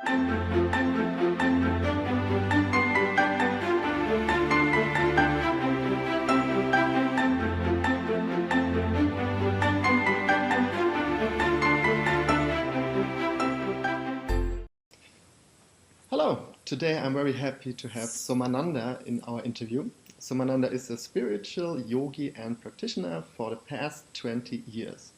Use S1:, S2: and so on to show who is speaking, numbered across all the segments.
S1: Hello, today I'm very happy to have Somananda in our interview. Somananda is a spiritual yogi and practitioner for the past 20 years.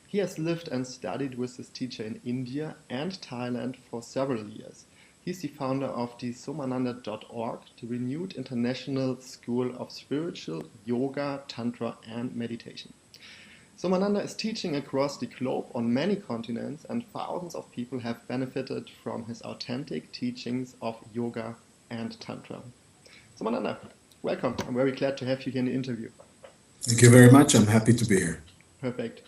S1: He has lived and studied with his teacher in India and Thailand for several years. He's the founder of the Somananda.org, the renewed international school of spiritual yoga, tantra and meditation. Somananda is teaching across the globe on many continents, and thousands of people have benefited from his authentic teachings of yoga and tantra. Somananda, welcome. I'm very glad to have you here in the interview.
S2: Thank you very much. I'm happy to be here.
S1: Perfect.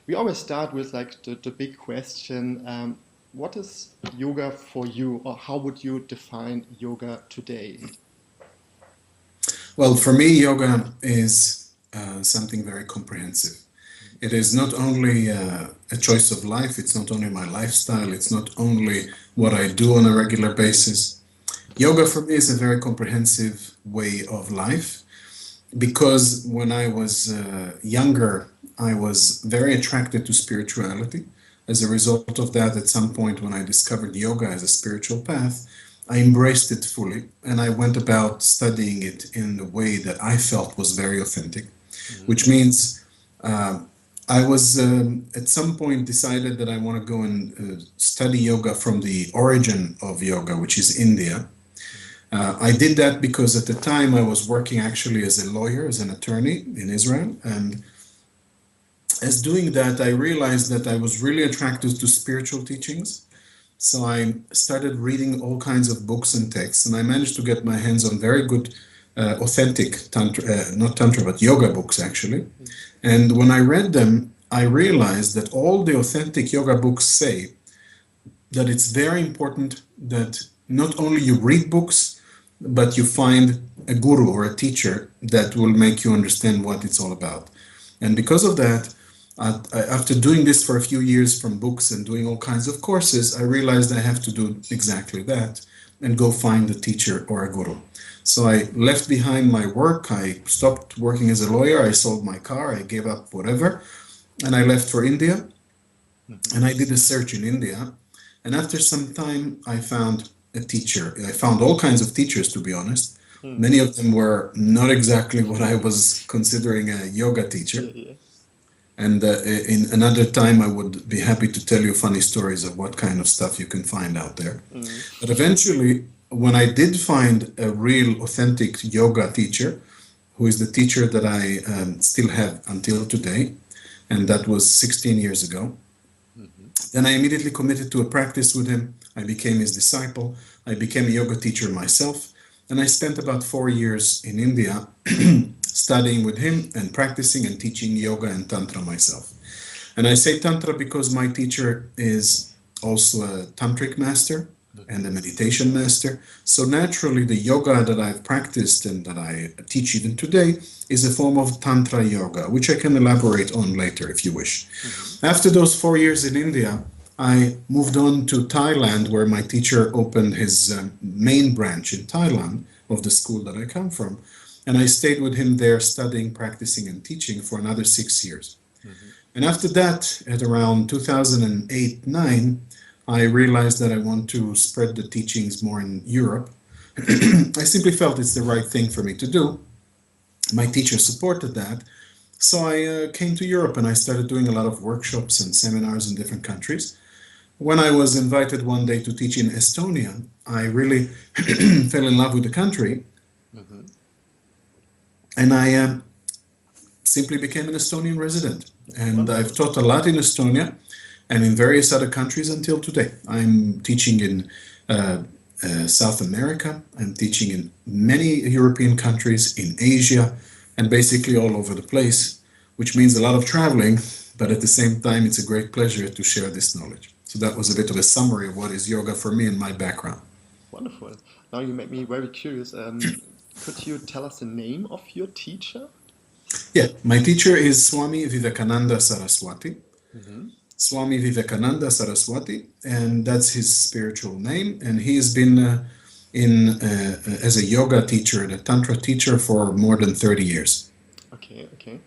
S1: We always start with the big question, what is yoga for you, or how would you define yoga today?
S2: Well, for me, yoga is something very comprehensive. It is not only a choice of life, it's not only my lifestyle, it's not only what I do on a regular basis. Yoga for me is a very comprehensive way of life, because when I was younger, I was very attracted to spirituality. As a result of that, at some point when I discovered yoga as a spiritual path, I embraced it fully, and I went about studying it in the way that I felt was very authentic, which means I was at some point decided that I want to go and study yoga from the origin of yoga, which is India. I did that because at the time I was working actually as a lawyer, as an attorney in Israel, and as doing that I realized that I was really attracted to spiritual teachings. So I started reading all kinds of books and texts, and I managed to get my hands on very good authentic tantra, not tantra but yoga books actually. And when I read them, I realized that all the authentic yoga books say that it's very important that not only you read books, but you find a guru or a teacher that will make you understand what it's all about. And because of that, after doing this for a few years from books and doing all kinds of courses, I realized I have to do exactly that and go find a teacher or a guru. So I left behind my work, I stopped working as a lawyer, I sold my car, I gave up whatever, and I left for India. And I did a search in India. And after some time, I found a teacher. I found all kinds of teachers, to be honest. Many of them were not exactly what I was considering a yoga teacher. And in another time, I would be happy to tell you funny stories of what kind of stuff you can find out there. But eventually, when I did find a real authentic yoga teacher, who is the teacher that I still have until today, and that was 16 years ago, then I immediately committed to a practice with him. I became his disciple. I became a yoga teacher myself. And I spent about 4 years in India studying with him and practicing and teaching yoga and tantra myself. And I say tantra because my teacher is also a tantric master and a meditation master. So naturally the yoga that I've practiced and that I teach even today is a form of Tantra Yoga, which I can elaborate on later if you wish. After those 4 years in India, I moved on to Thailand, where my teacher opened his main branch in Thailand of the school that I come from. And I stayed with him there studying, practicing and teaching for another 6 years. And after that, at around 2008-9, I realized that I want to spread the teachings more in Europe. I simply felt it's the right thing for me to do. My teacher supported that. So I came to Europe and I started doing a lot of workshops and seminars in different countries. When I was invited one day to teach in Estonia, I really fell in love with the country. And I simply became an Estonian resident. And I've taught a lot in Estonia and in various other countries until today. I'm teaching in South America, I'm teaching in many European countries, in Asia, and basically all over the place, which means a lot of traveling, but at the same time, it's a great pleasure to share this knowledge. So that was a bit of a summary of what is yoga for me and my background.
S1: Wonderful. Now you make me very curious. Could you tell us the name of your teacher?
S2: Yeah, my teacher is Swami Vivekananda Saraswati. Swami Vivekananda Saraswati, and that's his spiritual name. And he has been as a yoga teacher and a Tantra teacher for more than 30 years.
S1: Okay, okay.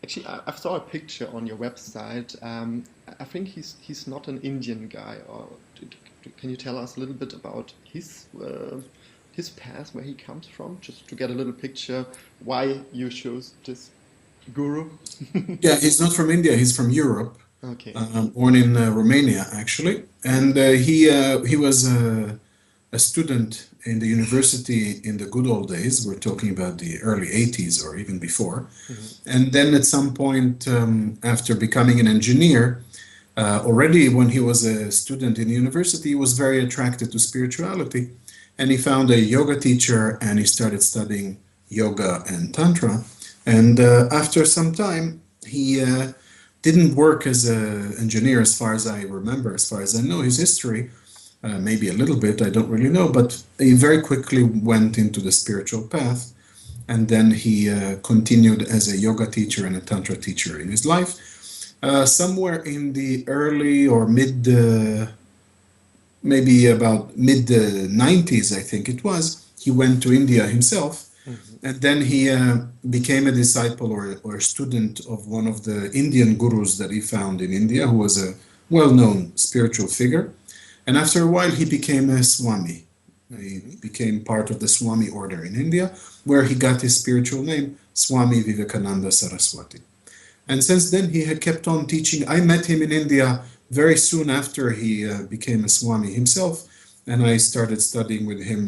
S1: Actually, I saw a picture on your website. I think he's not an Indian guy. Or can you tell us a little bit about his past, where he comes from, just to get a little picture why you chose this guru?
S2: Yeah, he's not from India. He's from Europe,
S1: Okay.
S2: born in Romania, actually, and he was a student in the university in the good old days. We're talking about the early 80s or even before.
S1: Hmm.
S2: And then at some point, after becoming an engineer, already when he was a student in university, he was very attracted to spirituality. And he found a yoga teacher and he started studying yoga and Tantra. And after some time, he didn't work as an engineer, as far as I remember, as far as I know his history. Maybe a little bit, I don't really know, but he very quickly went into the spiritual path, and then he continued as a yoga teacher and a Tantra teacher in his life. Somewhere in the early or mid, maybe about mid 90s, I think it was, he went to India himself,
S1: Hmm.
S2: and then he became a disciple or a student of one of the Indian gurus that he found in India, who was a well-known spiritual figure. And after a while, he became a Swami. He
S1: Hmm.
S2: became part of the Swami order in India, where he got his spiritual name, Swami Vivekananda Saraswati. And since then, he had kept on teaching. I met him in India very soon after he became a Swami himself, and I started studying with him.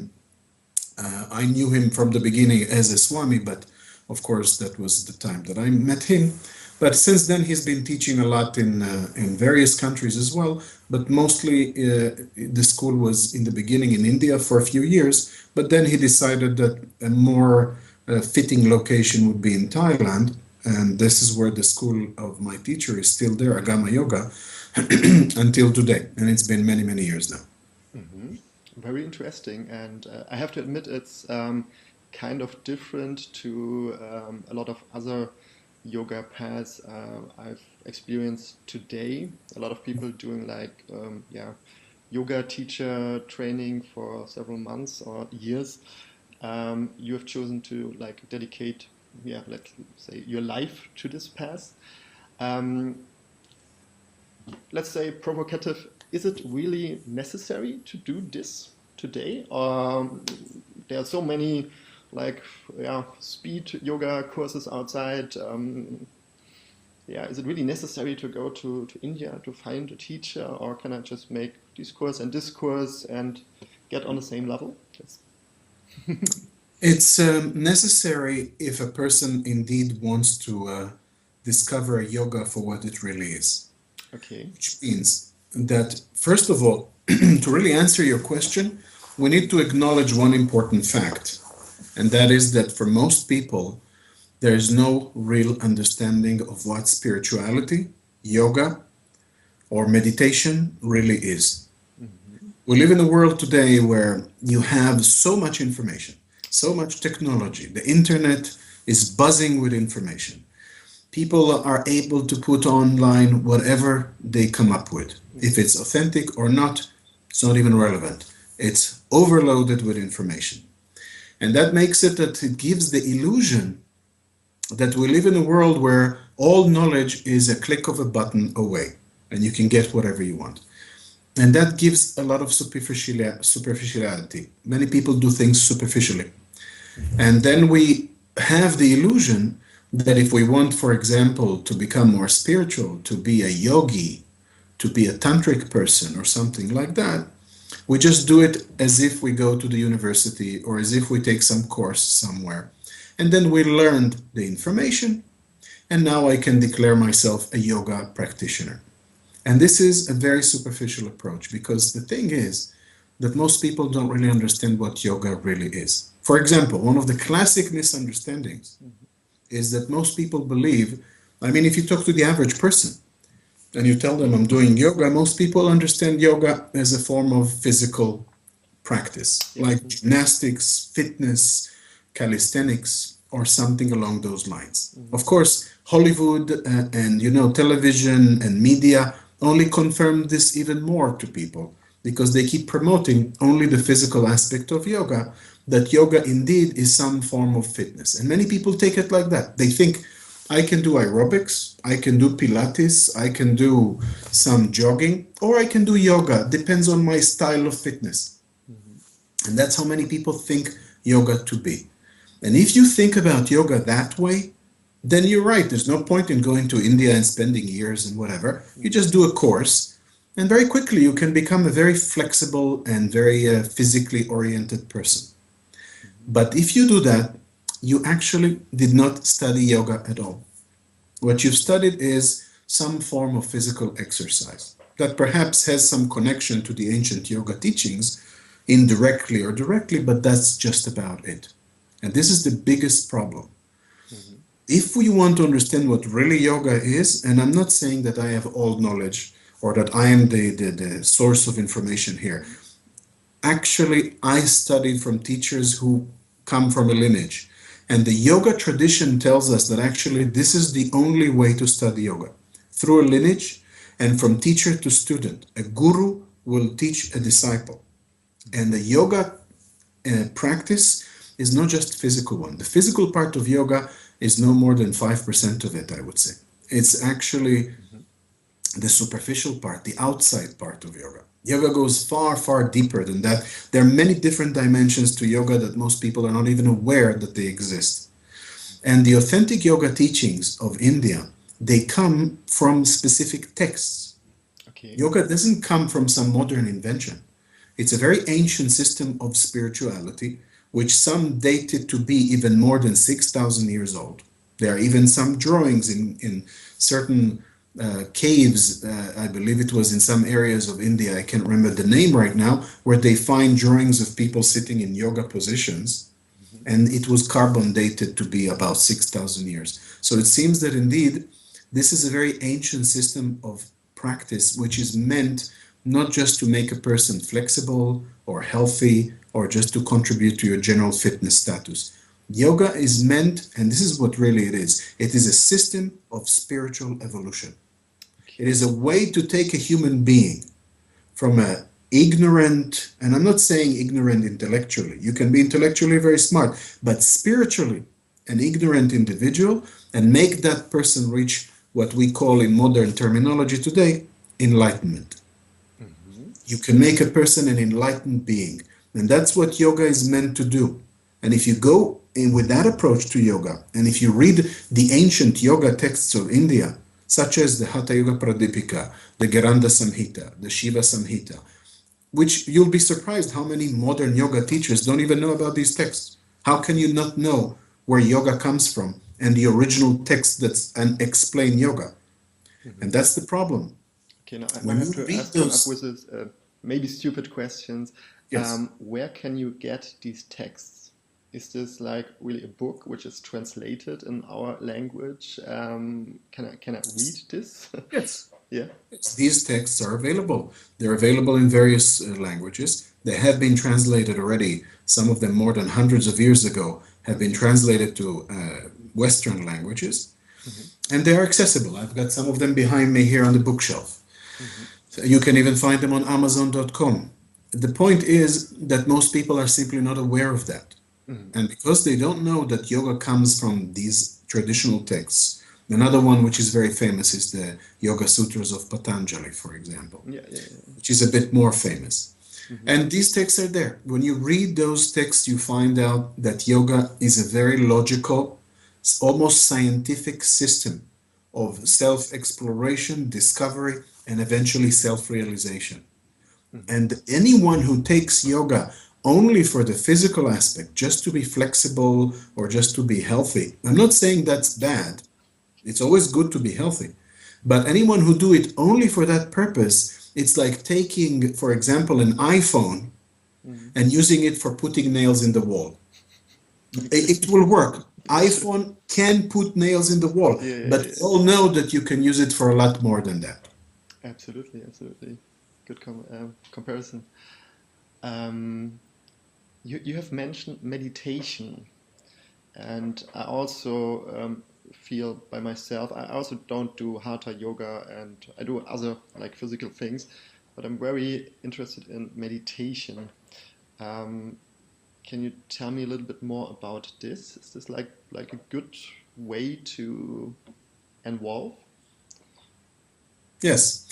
S2: I knew him from the beginning as a Swami, but of course, that was the time that I met him. But since then, he's been teaching a lot in various countries as well. But mostly, the school was in the beginning in India for a few years. But then he decided that a more fitting location would be in Thailand. And this is where the school of my teacher is still there, Agama Yoga, until today. And it's been many, many years now.
S1: Hmm. Very interesting, and I have to admit it's kind of different to a lot of other yoga paths I've experienced today. A lot of people doing like yeah, yoga teacher training for several months or years. You have chosen to like dedicate, yeah, let's say your life to this path. Um, let's say provocative, is it really necessary to do this today, or there are so many like, yeah, speed yoga courses outside, yeah, is it really necessary to go to India to find a teacher, or can I just make this course and this course and get on the same level? Yes.
S2: It's necessary if a person indeed wants to discover yoga for what it really is,
S1: Okay.
S2: which means that, first of all, to really answer your question, we need to acknowledge one important fact, and that is that for most people, there is no real understanding of what spirituality, yoga, or meditation really is.
S1: Hmm.
S2: We live in a world today where you have so much information, so much technology. The internet is buzzing with information. People are able to put online whatever they come up with. If it's authentic or not, it's not even relevant. It's overloaded with information. And that makes it that it gives the illusion that we live in a world where all knowledge is a click of a button away and you can get whatever you want. And that gives a lot of superficiality. Many people do things superficially.
S1: Hmm.
S2: And then we have the illusion that if we want, for example, to become more spiritual, to be a yogi, to be a tantric person or something like that, we just do it as if we go to the university or as if we take some course somewhere. And then we learned the information, and now I can declare myself a yoga practitioner. And this is a very superficial approach because the thing is that most people don't really understand what yoga really is. For example, one of the classic misunderstandings is that most people believe, I mean, if you talk to the average person and you tell them I'm doing yoga, most people understand yoga as a form of physical practice,
S1: Yeah.
S2: like gymnastics, fitness, calisthenics, or something along those lines.
S1: Hmm.
S2: Of course, Hollywood and television and media only confirm this even more to people because they keep promoting only the physical aspect of yoga, that yoga indeed is some form of fitness. And many people take it like that. They think, I can do aerobics, I can do Pilates, I can do some jogging, or I can do yoga. Depends on my style of fitness. And that's how many people think yoga to be. And if you think about yoga that way, then you're right. There's no point in going to India and spending years and whatever. You just do a course, and very quickly you can become a very flexible and very physically oriented person. But if you do that, you actually did not study yoga at all. What you've studied is some form of physical exercise that perhaps has some connection to the ancient yoga teachings, indirectly or directly, but that's just about it. And this is the biggest problem. If we want to understand what really yoga is, and I'm not saying that I have all knowledge or that I am the source of information here. Actually, I studied from teachers who come from a lineage. And the yoga tradition tells us that actually this is the only way to study yoga. Through a lineage and from teacher to student. A guru will teach a disciple. And the yoga practice is not just physical one. The physical part of yoga is no more than 5% of it, I would say. It's actually the superficial part, the outside part of yoga. Yoga goes far, far deeper than that. There are many different dimensions to yoga that most people are not even aware that they exist. And the authentic yoga teachings of India, they come from specific texts.
S1: Okay.
S2: Yoga doesn't come from some modern invention. It's a very ancient system of spirituality, which some date it to be even more than 6,000 years old. There are even some drawings in certain caves, I believe it was in some areas of India, I can't remember the name right now, where they find drawings of people sitting in yoga positions, and it was carbon dated to be about 6,000 years. So it seems that indeed this is a very ancient system of practice which is meant not just to make a person flexible or healthy or just to contribute to your general fitness status. Yoga is meant, and this is what really it is a system of spiritual evolution. It is a way to take a human being from a ignorant, and I'm not saying ignorant intellectually, you can be intellectually very smart, but spiritually an ignorant individual, and make that person reach what we call in modern terminology today, enlightenment. You can make a person an enlightened being, and that's what yoga is meant to do. And if you go in with that approach to yoga, and if you read the ancient yoga texts of India, such as the Hatha Yoga Pradipika, the Geranda Samhita, the Shiva Samhita, which you'll be surprised how many modern yoga teachers don't even know about these texts. How can you not know where yoga comes from and the original text that's and explain yoga? And that's the problem.
S1: Okay, now I
S2: When
S1: have
S2: you
S1: to
S2: read
S1: come up
S2: those,
S1: with this maybe stupid questions.
S2: yes,
S1: Where can you get these texts? Is this like really a book which is translated in our language? Can I read this?
S2: yes.
S1: Yeah.
S2: These texts are available. They're available in various languages. They have been translated already. Some of them more than hundreds of years ago have been translated to Western languages, and they are accessible. I've got some of them behind me here on the bookshelf. So you can even find them on Amazon.com. The point is that most people are simply not aware of that. And because they don't know that yoga comes from these traditional texts, another one which is very famous is the Yoga Sutras of Patanjali, for example,
S1: Yeah, yeah, yeah.
S2: which is a bit more famous. And these texts are there. When you read those texts, you find out that yoga is a very logical, almost scientific system of self-exploration, discovery, and eventually self-realization. And anyone who takes yoga only for the physical aspect, just to be flexible or just to be healthy, I'm not saying that's bad. It's always good to be healthy. But anyone who do it only for that purpose, it's like taking, for example, an iPhone and using it for putting nails in the wall. It will work. iPhone can put nails in the wall,
S1: Yeah, yeah,
S2: but
S1: yeah,
S2: we all know that you can use it for a lot more than that.
S1: absolutely, absolutely. Good comparison. Um, you have mentioned meditation, and I also feel by myself. I also don't do hatha yoga and I do other like physical things, but I'm very interested in meditation. Um, can you tell me a little bit more about this? Is this like a good way to involve?
S2: Yes.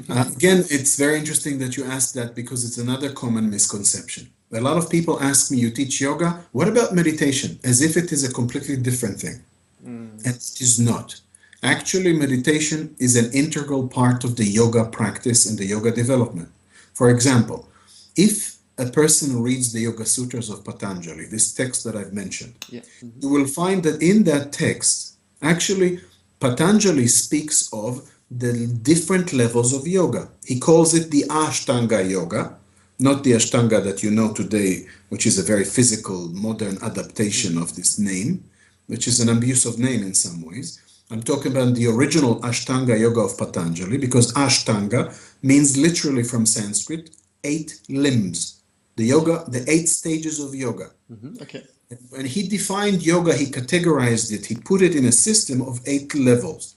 S2: Again, it's very interesting that you asked that because it's another common misconception. A lot of people ask me, you teach yoga, what about meditation? As if it is a completely different thing.
S1: Mm,
S2: And it is not. Actually, meditation is an integral part of the yoga practice and the yoga development. For example, if a person reads the Yoga Sutras of Patanjali, this text that I've mentioned,
S1: yeah. Hmm.
S2: you will find that in that text, actually, Patanjali speaks of the different levels of yoga. He calls it the Ashtanga Yoga, not the Ashtanga that you know today, which is a very physical, modern adaptation
S1: Hmm.
S2: of this name, which is an abuse of name in some ways. I'm talking about the original Ashtanga Yoga of Patanjali because Ashtanga means literally from Sanskrit 8 limbs. The yoga, the 8 stages of yoga.
S1: Hmm. Okay.
S2: When he defined yoga, he categorized it, he put it in a system of 8 levels.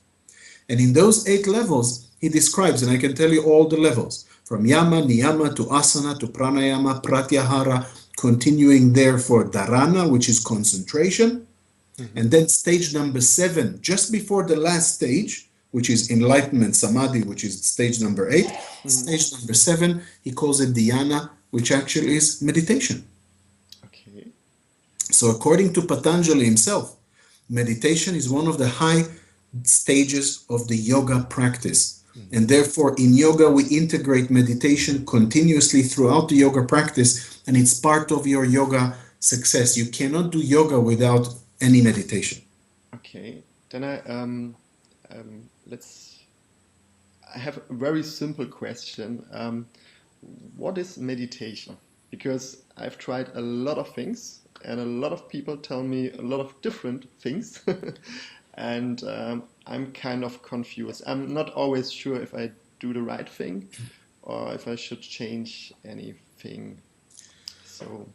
S2: And in those 8 levels, he describes, and I can tell you all the levels, from yama, niyama to asana to pranayama, pratyahara, continuing there for dharana, which is concentration.
S1: Hmm.
S2: And then stage number 7, just before the last stage, which is enlightenment, samadhi, which is stage number 8.
S1: Hmm.
S2: Stage number 7, he calls it dhyana, which actually is meditation.
S1: Okay.
S2: So, according to Patanjali himself, meditation is one of the high stages of the yoga practice. And
S1: Hmm.
S2: therefore, in yoga, we integrate meditation continuously throughout the yoga practice, and it's part of your yoga success. You cannot do yoga without any meditation.
S1: Okay. Then let's. I have a very simple question. What is meditation? Because I've tried a lot of things, and a lot of people tell me a lot of different things, and I'm kind of confused. I'm not always sure if I do the right thing or if I should change anything. So,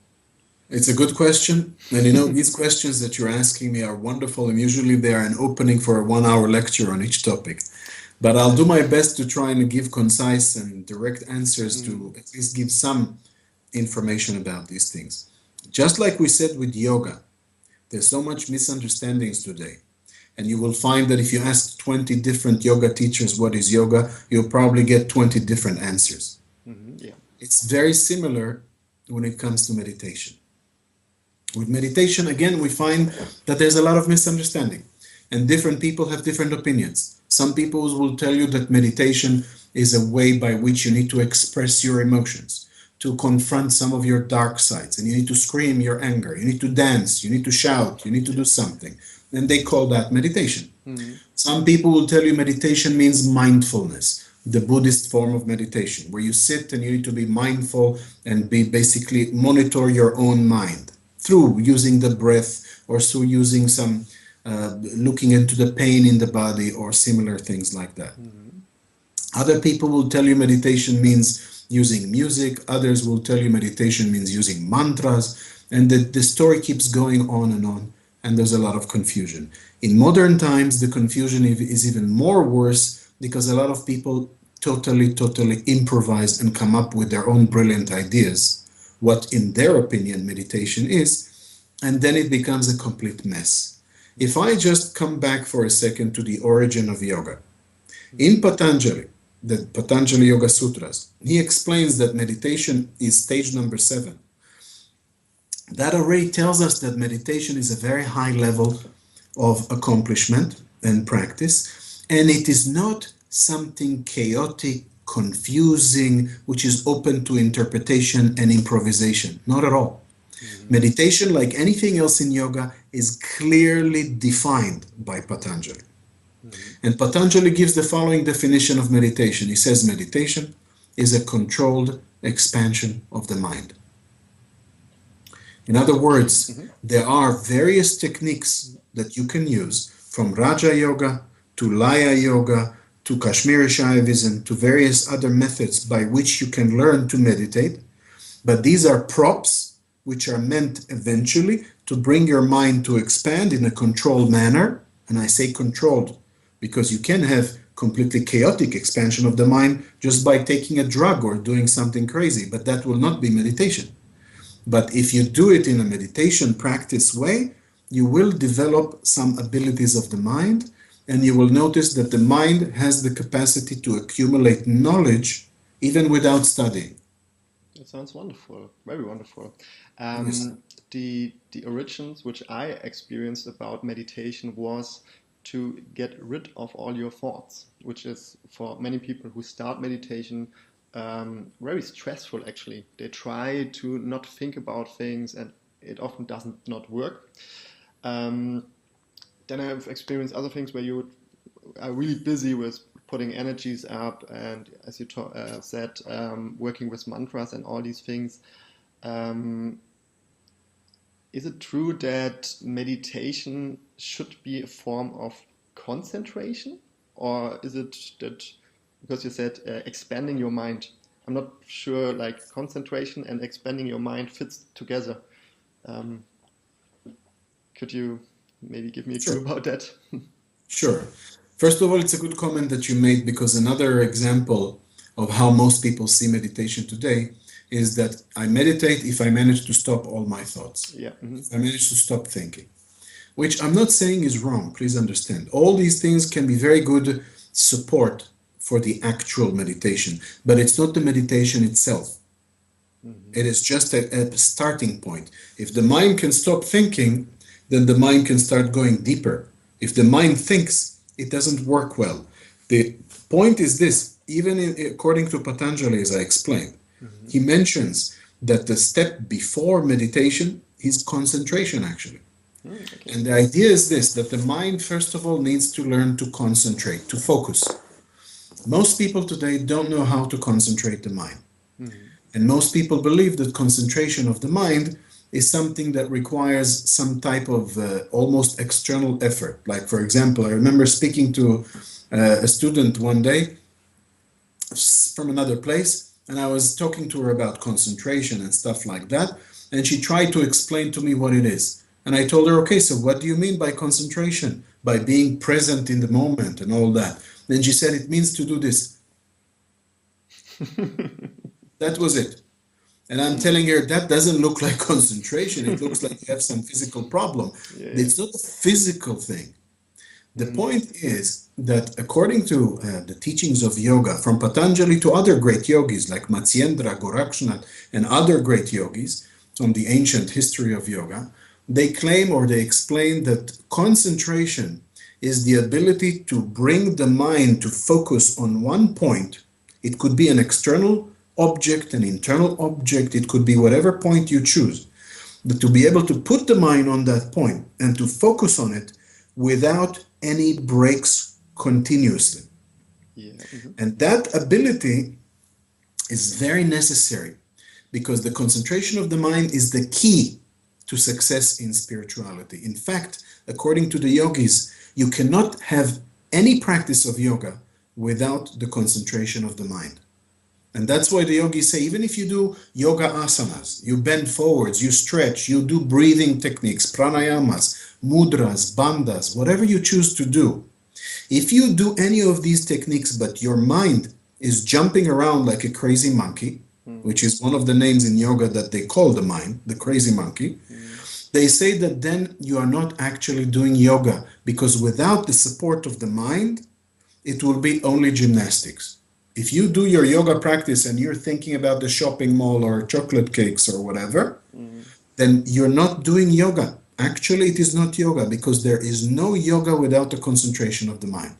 S2: It's a good question. And these questions that you're asking me are wonderful, and usually they are an opening for a 1 hour lecture on each topic. But I'll do my best to try and give concise and direct answers to
S1: mm,
S2: at least give some information about these things. Just like we said with yoga, there's so much misunderstandings today. And you will find that if you ask 20 different yoga teachers what is yoga, you'll probably get 20 different answers.
S1: yeah.
S2: It's very similar when it comes to meditation. With meditation, again, we find that there's a lot of misunderstanding, and different people have different opinions. Some people will tell you that meditation is a way by which you need to express your emotions, to confront some of your dark sides, and you need to scream your anger, you need to dance, you need to shout, you need to do something. And they call that meditation.
S1: Mm,
S2: Some people will tell you meditation means mindfulness, the Buddhist form of meditation, where you sit and you need to be mindful and be basically monitor your own mind through using the breath or through using some looking into the pain in the body or similar things like that.
S1: mm,
S2: Other people will tell you meditation means using music, others will tell you meditation means using mantras, and the story keeps going on, and there's a lot of confusion. In modern times, the confusion is even more worse because a lot of people totally improvise and come up with their own brilliant ideas, what in their opinion meditation is, and then it becomes a complete mess. If I just come back for a second to the origin of yoga,
S1: mm,
S2: in Patanjali, the Patanjali Yoga Sutras, he explains that meditation is stage number 7. That already tells us that meditation is a very high level of accomplishment and practice, and it is not something chaotic, confusing, which is open to interpretation and improvisation. Not at all.
S1: mm,
S2: Meditation, like anything else in yoga, is clearly defined by Patanjali.
S1: mm,
S2: And Patanjali gives the following definition of meditation. He says meditation is a controlled expansion of the mind. In other
S1: okay.
S2: words, there are various techniques that you can use from Raja Yoga to Laya Yoga to Kashmiri Shaivism to various other methods by which you can learn to meditate. But these are props which are meant eventually to bring your mind to expand in a controlled manner, And I say controlled because you can have completely chaotic expansion of the mind just by taking a drug or doing something crazy, but that will not be meditation. But if you do it in a meditation practice way, you will develop some abilities of the mind, and you will notice that the mind has the capacity to accumulate knowledge even without studying.
S1: That sounds wonderful, very wonderful.
S2: Yes.
S1: The origins which I experienced about meditation was to get rid of all your thoughts, which is for many people who start meditation very stressful. Actually, they try to not think about things, and it often doesn't not work. Um, then I've experienced other things where you are really busy with putting energies up, and as you said, working with mantras and all these things. Um, is it true that meditation should be a form of concentration, or is it that because you said expanding your mind? I'm not sure like concentration and expanding your mind fits together. Um, could you maybe give me a clue
S2: Sure.
S1: about that?
S2: Sure. First of all, it's a good comment that you made because another example of how most people see meditation today is that I meditate if I manage to stop all my thoughts,
S1: Yeah.
S2: if I manage to stop thinking, which I'm not saying is wrong. Please understand. All these things can be very good support for the actual meditation, but it's not the meditation itself. It is just a starting point. If the mind can stop thinking, then the mind can start going deeper. If the mind thinks, it doesn't work well. The point is this, even according to Patanjali, as I explained, he mentions that the step before meditation is concentration, actually.
S1: Okay.
S2: And the idea is this, that the mind, first of all, needs to learn to concentrate, to focus. Most people today don't know how to concentrate the mind. And most people believe that concentration of the mind is something that requires some type of almost external effort. Like, for example, I remember speaking to a student one day from another place, and I was talking to her about concentration and stuff like that. And she tried to explain to me what it is. And I told her, okay, so what do you mean by concentration? By being present in the moment and all that. Then she said, it means to do this. That was it. And I'm telling her that doesn't look like concentration. It looks like you have some physical problem.
S1: Yeah, yeah.
S2: It's not a physical thing. The
S1: Mm,
S2: point is that according to the teachings of yoga, from Patanjali to other great yogis like Matsyendra, Gorakshnath, and other great yogis from the ancient history of yoga, they claim or they explain that concentration is the ability to bring the mind to focus on one point. It could be an external object, an internal object, it could be whatever point you choose. But to be able to put the mind on that point and to focus on it without any breaks continuously.
S1: yeah.
S2: And that ability is very necessary because the concentration of the mind is the key to success in spirituality. In fact, according to the yogis, you cannot have any practice of yoga without the concentration of the mind. And that's why the yogis say, even if you do yoga asanas, you bend forwards, you stretch, you do breathing techniques, pranayamas, mudras, bandhas, whatever you choose to do, if you do any of these techniques, but your mind is jumping around like a crazy monkey, which is one of the names in yoga that they call the mind, the crazy monkey, they say that then you are not actually doing yoga because without the support of the mind, it will be only gymnastics. If you do your yoga practice and you're thinking about the shopping mall or chocolate cakes or whatever, then you're not doing yoga. Actually, it is not yoga because there is no yoga without the concentration of the mind.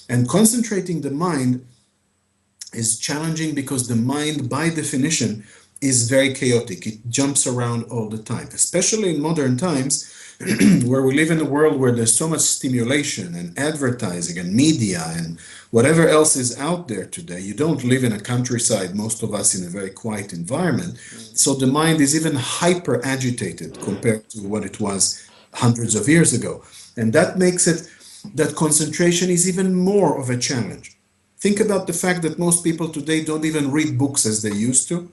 S2: And concentrating the mind is challenging because the mind, by definition, is very chaotic. It jumps around all the time, especially in modern times where we live in a world where there's so much stimulation and advertising and media and whatever else is out there today. You don't live in a countryside, most of us in a very quiet environment. So the mind is even hyper agitated compared to what it was hundreds of years ago. And that makes it that concentration is even more of a challenge. Think about the fact that most people today don't even read books as they used to.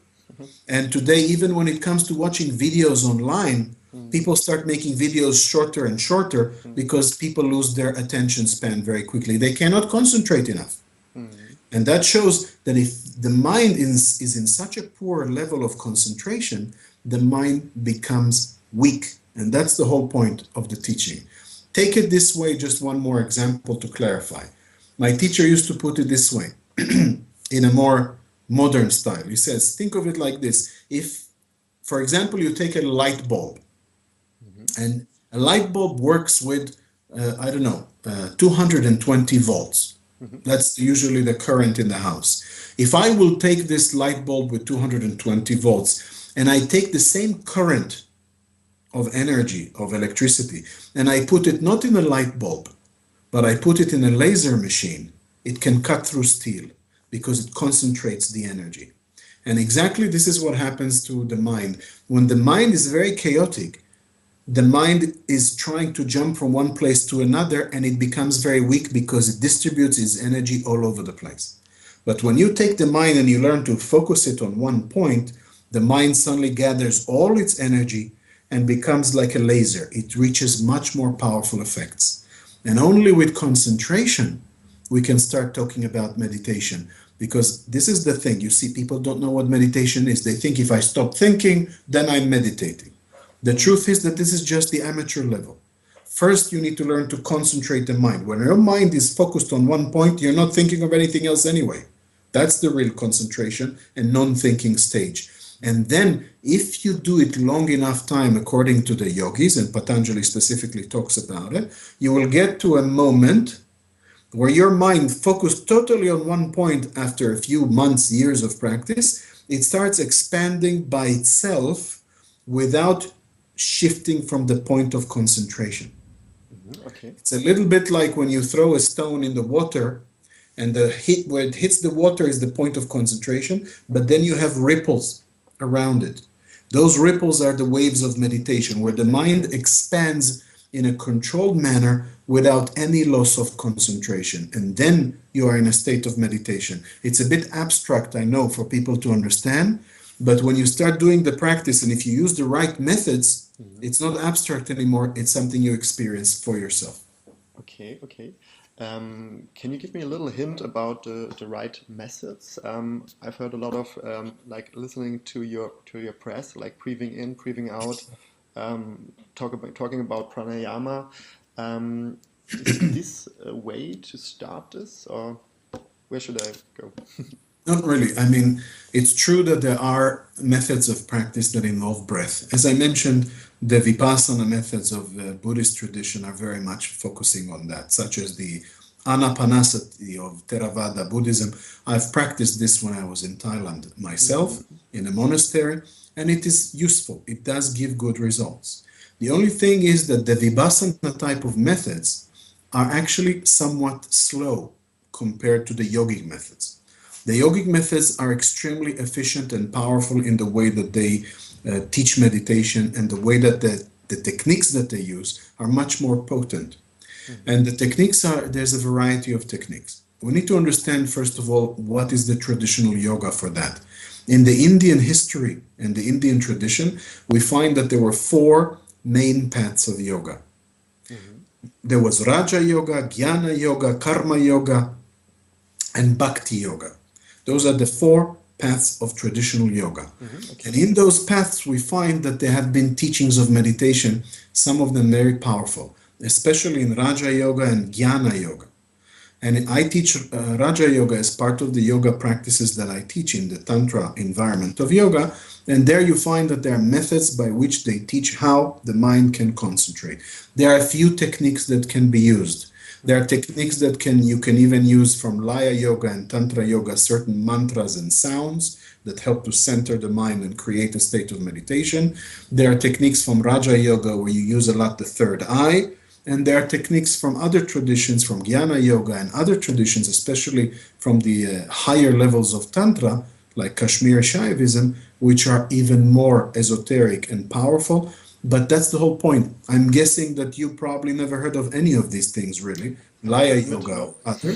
S2: And today, even when it comes to watching videos online, People start making videos shorter and shorter because people lose their attention span very quickly. They cannot concentrate enough. And that shows that if the mind is in such a poor level of concentration, the mind becomes weak. And that's the whole point of the teaching. Take it this way, just one more example to clarify. My teacher used to put it this way, in a more modern style. He says, think of it like this. If, for example, you take a light bulb, and a light bulb works with, 220 volts. That's usually the current in the house. If I will take this light bulb with 220 volts, and I take the same current of energy, of electricity, and I put it not in a light bulb, but I put it in a laser machine, it can cut through steel because it concentrates the energy. And exactly this is what happens to the mind. When the mind is very chaotic, the mind is trying to jump from one place to another, and it becomes very weak because it distributes its energy all over the place. But when you take the mind and you learn to focus it on one point, the mind suddenly gathers all its energy and becomes like a laser. It reaches much more powerful effects. And only with concentration, we can start talking about meditation. Because this is the thing, you see, people don't know what meditation is. They think if I stop thinking, then I'm meditating. The truth is that this is just the amateur level. First, you need to learn to concentrate the mind. When your mind is focused on one point, you're not thinking of anything else anyway. That's the real concentration and non-thinking stage. And then, if you do it long enough time, according to the yogis, and Patanjali specifically talks about it, you will get to a moment where your mind focused totally on one point after a few months, years of practice, it starts expanding by itself without shifting from the point of concentration.
S1: Okay.
S2: It's a little bit like when you throw a stone in the water, and the hit where it hits the water is the point of concentration, but then you have ripples around it. Those ripples are the waves of meditation, where the mind expands in a controlled manner without any loss of concentration. And then you are in a state of meditation. It's a bit abstract, I know, for people to understand, but when you start doing the practice, and if you use the right methods, it's not abstract anymore, it's something you experience for yourself.
S1: Okay, okay. Can you give me a little hint about the right methods? I've heard a lot of like listening to your press, like breathing in, breathing out, talking about pranayama. Is this a way to start this, or where should I go?
S2: Not really. I mean, it's true that there are methods of practice that involve breath. As I mentioned, the Vipassana methods of the Buddhist tradition are very much focusing on that, such as the Anapanasati of Theravada Buddhism. I've practiced this when I was in Thailand myself, in a monastery, and it is useful. It does give good results. The only thing is that the Vipassana type of methods are actually somewhat slow compared to the yogic methods. The yogic methods are extremely efficient and powerful in the way that they teach meditation, and the way that the techniques that they use are much more potent. And the techniques there's a variety of techniques. We need to understand, first of all, what is the traditional yoga for that. In the Indian history and the Indian tradition, we find that there were four main paths of yoga. There was Raja Yoga, Jnana Yoga, Karma Yoga, and Bhakti Yoga. Those are the four paths of traditional yoga. Okay. And in those paths, we find that there have been teachings of meditation, some of them very powerful, especially in Raja Yoga and Jnana Yoga. And I teach Raja Yoga as part of the yoga practices that I teach in the Tantra environment of yoga. And there you find that there are methods by which they teach how the mind can concentrate. There are a few techniques that can be used. There are techniques that you can even use from Laya Yoga and Tantra Yoga, certain mantras and sounds that help to center the mind and create a state of meditation. There are techniques from Raja Yoga where you use a lot the third eye. And there are techniques from other traditions, from Jnana Yoga and other traditions, especially from the higher levels of Tantra, like Kashmir Shaivism, which are even more esoteric and powerful. But that's the whole point. I'm guessing that you probably never heard of any of these things, really. Laya Yoga or other.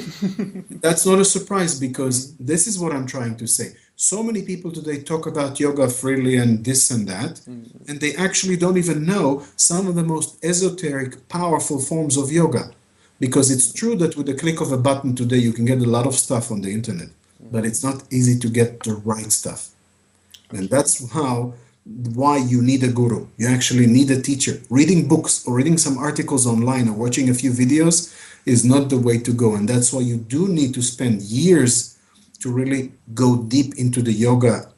S2: That's not a surprise, because this is what I'm trying to say. So many people today talk about yoga freely and this and that,
S1: Mm.
S2: and they actually don't even know some of the most esoteric, powerful forms of yoga. Because it's true that with the click of a button today, you can get a lot of stuff on the internet, but it's not easy to get the right stuff. And
S1: Okay.
S2: that's why you need a guru. You actually need a teacher. Reading books or reading some articles online or watching a few videos is not the way to go. And that's why you do need to spend years to really go deep into the yoga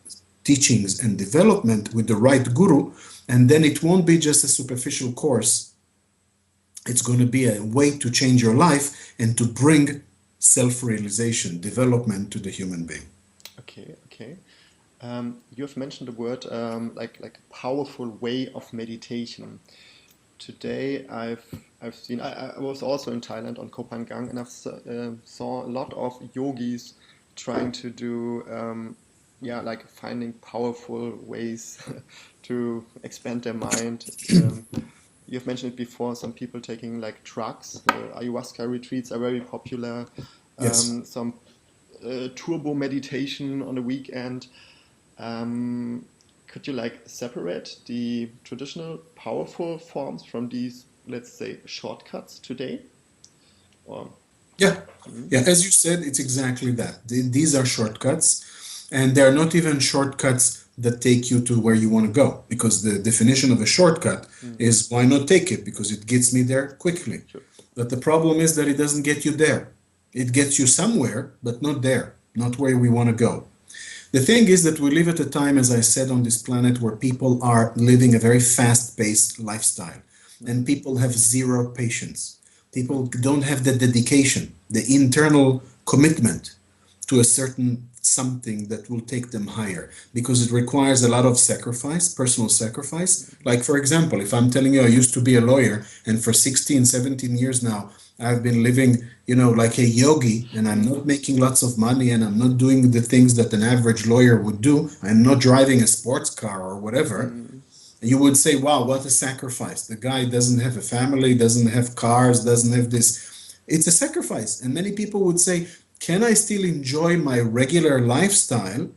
S2: teachings and development with the right guru. And then it won't be just a superficial course. It's going to be a way to change your life and to bring self-realization, development to the human being.
S1: Okay. Okay. You have mentioned the word like a powerful way of meditation. Today, I've seen. I was also in Thailand on Koh Phangan, and saw a lot of yogis trying to do, yeah, like finding powerful ways to expand their mind. You've mentioned it before. Some people taking like drugs. Ayahuasca retreats are very popular.
S2: Yes.
S1: Some turbo meditation on the weekend. Um, could you like separate the traditional powerful forms from these, let's say, shortcuts today? Or
S2: Yeah,
S1: mm,
S2: yeah. As you said, it's exactly that. These are shortcuts, and they're not even shortcuts that take you to where you want to go. Because the definition of a shortcut
S1: mm,
S2: is why not take it? Because it gets me there quickly.
S1: sure.
S2: But the problem is that it doesn't get you there. It gets you somewhere, but not there, not where we want to go. The thing is that we live at a time, as I said, on this planet where people are living a very fast paced lifestyle and
S1: Mm,
S2: people have zero patience. People don't have the dedication, the internal commitment to a certain something that will take them higher because it requires a lot of sacrifice, personal sacrifice. Like, for example, if I'm telling you I used to be a lawyer and for 16, 17 years now, I've been living, like a yogi and I'm not
S1: mm,
S2: making lots of money and I'm not doing the things that an average lawyer would do. I'm not driving a sports car or whatever.
S1: mm,
S2: You would say, wow, what a sacrifice. The guy doesn't have a family, doesn't have cars, doesn't have this. It's a sacrifice. And many people would say, can I still enjoy my regular lifestyle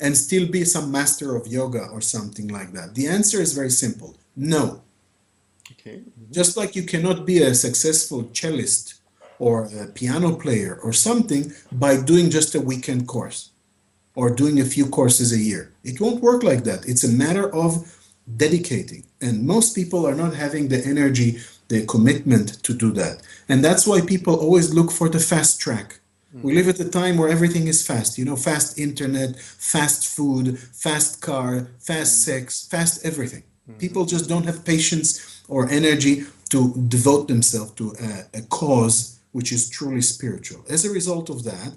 S2: and still be some master of yoga or something like that? The answer is very simple no.
S1: okay. Mm,
S2: Just like you cannot be a successful cellist or a piano player or something by doing just a weekend course or doing a few courses a year. It won't work like that. It's a matter of dedicating. And most people are not having the energy, the commitment to do that. And that's why people always look for the fast track. We live
S1: mm,
S2: at a time where everything is fast, fast internet, fast food, fast car, fast
S1: mm,
S2: sex, fast everything.
S1: mm,
S2: People just don't have patience or energy to devote themselves to a cause which is truly spiritual. As a result of that,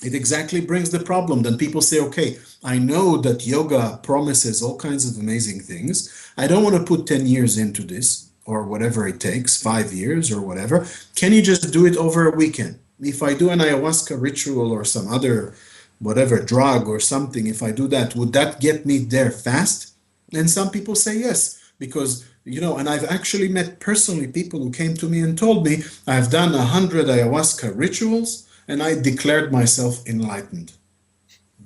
S2: it exactly brings the problem. Then people say, okay, I know that yoga promises all kinds of amazing things. I don't want to put 10 years into this or whatever it takes, 5 years or whatever. Can you just do it over a weekend? If I do an ayahuasca ritual or some other whatever drug or something, if I do that, would that get me there fast? And some people say yes, because and I've actually met personally people who came to me and told me I've done 100 ayahuasca rituals and I declared myself enlightened.